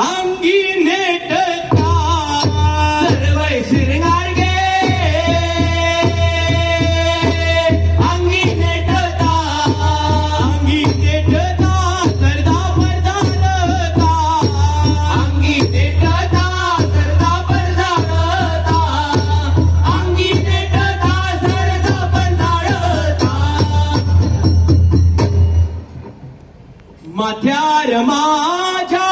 अंगी नेटता सर्व श्रृंगार गे अंगी नेटता सरदा पडदारता अंगी नेटता सरदा पडदारता अंगी नेटता सरदा पडदारता माथ्यार माझ्या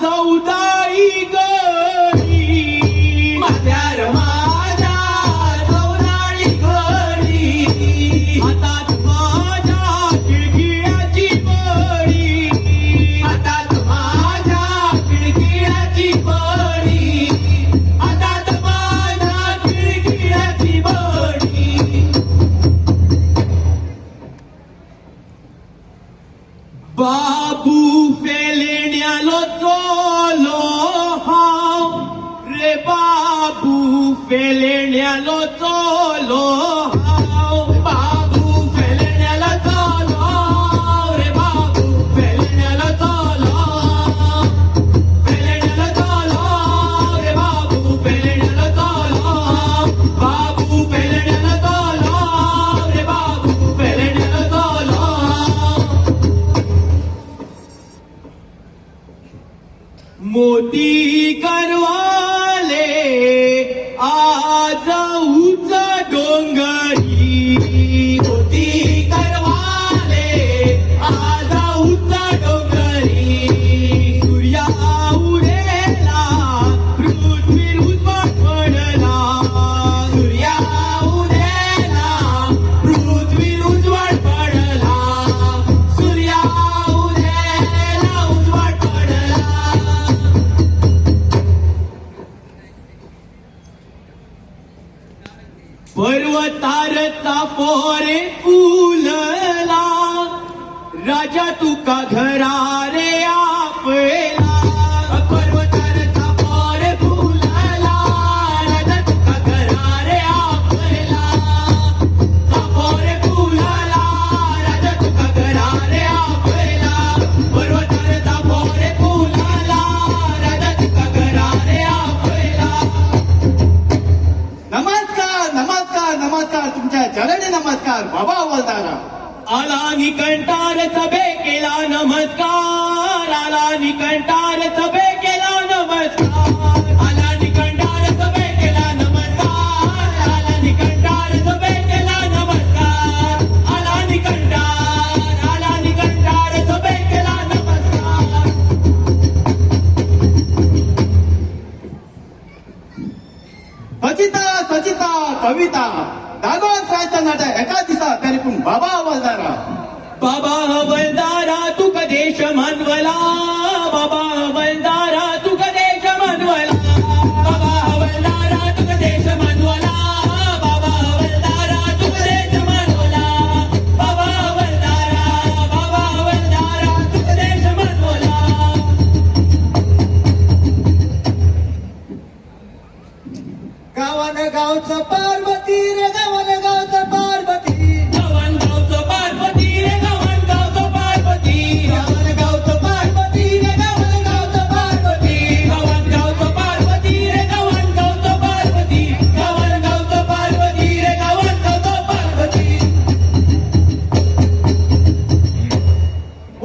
चौदाई गडी माथ्यार माझ्या चौदाई गडी हातात माझ्या खिळखिळ्याची बडी हातात माझ्या खिळखिळ्याची बडी हातात माझ्या खिळखिळ्याची बडी बाबू फेलेण्यालो चोलो हाव रे बाबू फेलेण्यालो चोलो हाव बाबू फेलेण्याला चोलो रे बाबू फेलेण्याला चोलो फेलेण्याला चोलो रे बाबू फेलेण्याला चोलो बाबू फेलेण्याला चोलो रे बाबू फेलेण्याला चोलो मोती करवाले आज उंच डोंगरी मोती करवाले आज उंच डोंगरी सूर्या उडेला पृथ्वीर उजवाड पडला सूर्या उडेला पृथ्वीर उजवाड पडला सूर्या उडेला उजवाड पडला पर्वतारचा फोरे फुलला राजा तुका घरा रे आपला पर्वतारचा फोरे फुलला राजा तुका घरा रे आपला फोरे फुलला राजा तुका घरा रे आपला पर्वतारचा फोरे फुलला राजा तुका घरा रे आपला नमस्कार तुमच्या चरणी नमस्कार बाबा हवालदारा. आला निकंठार सभे केला नमस्कार आला निकंठार सभे केला नमस्कार आला निकंठार सभे केला नमस्कार आला निकंठार सभे केला नमस्कार आला निकंठार सभे केला नमस्कार सचिता कविता दागोन साहित्य नाटक एका दिसा तरी पण बाबा हवालदारा. बाबा हवलदारा तुका देश मानवला बाबा हवलदारा तुका देश मानवला बाबा हवलदारा तुका देश मानवला बाबा हवलदारा तुका देश मानवला बाबा हवलदारा तुका देश मानवला गावान गावचं पार्वती रे गावान गावचं पार्वती गावान गावचं पार्वती रे गावान गावचं पार्वती गावान गावचं पार्वती रे गावान गावचं पार्वती गावान गावचं पार्वती रे गावान गावचं पार्वती गावान गावचं पार्वती रे गावान गावचं पार्वती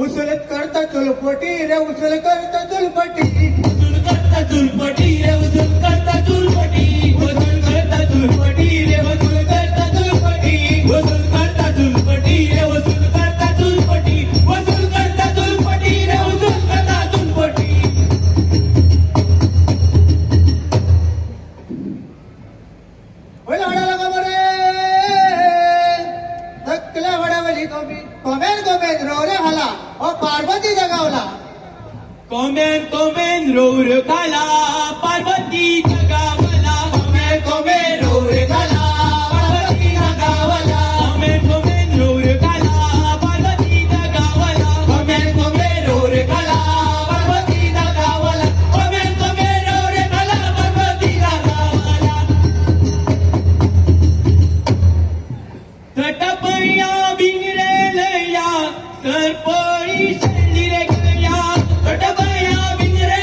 उचलत करता चुलपटी रे उचल करता चुलपटी उचल करता चुलपटी रे उचल करता चुलपटी वसूल करता चुलपटी रे वसूल करता चुलपटी वसूल करता चुलपटी रे वसूल करता चुलपटी वसूल करता चुलपटी रे वसूल करता चुलपटी ओला वडाला का बरे तकल्या वडावली कोमेन रोरे हाला ओ पार्वती जगावला कोमेन रोर खाला पार्वती जगावला कोमेन रोर खाला पार्वती जगावला कोमेन रोर खाला पार्वती जगावला कोमेन रोर खाला पार्वती जगावला कोमेन रोर खाला पार्वती जगावला तटपया बिंगरेलया सरपळी शेंडी रे गया तटपया बिंगरे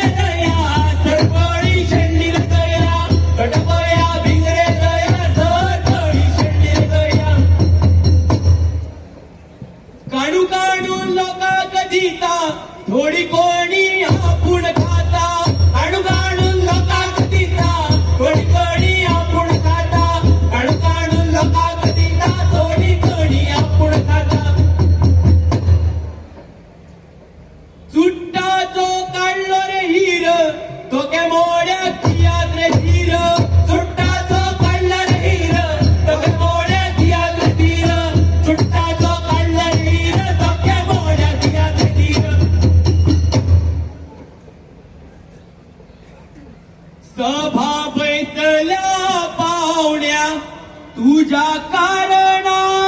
सभा बैसल्या पाहुण्या तुझ्या कारणा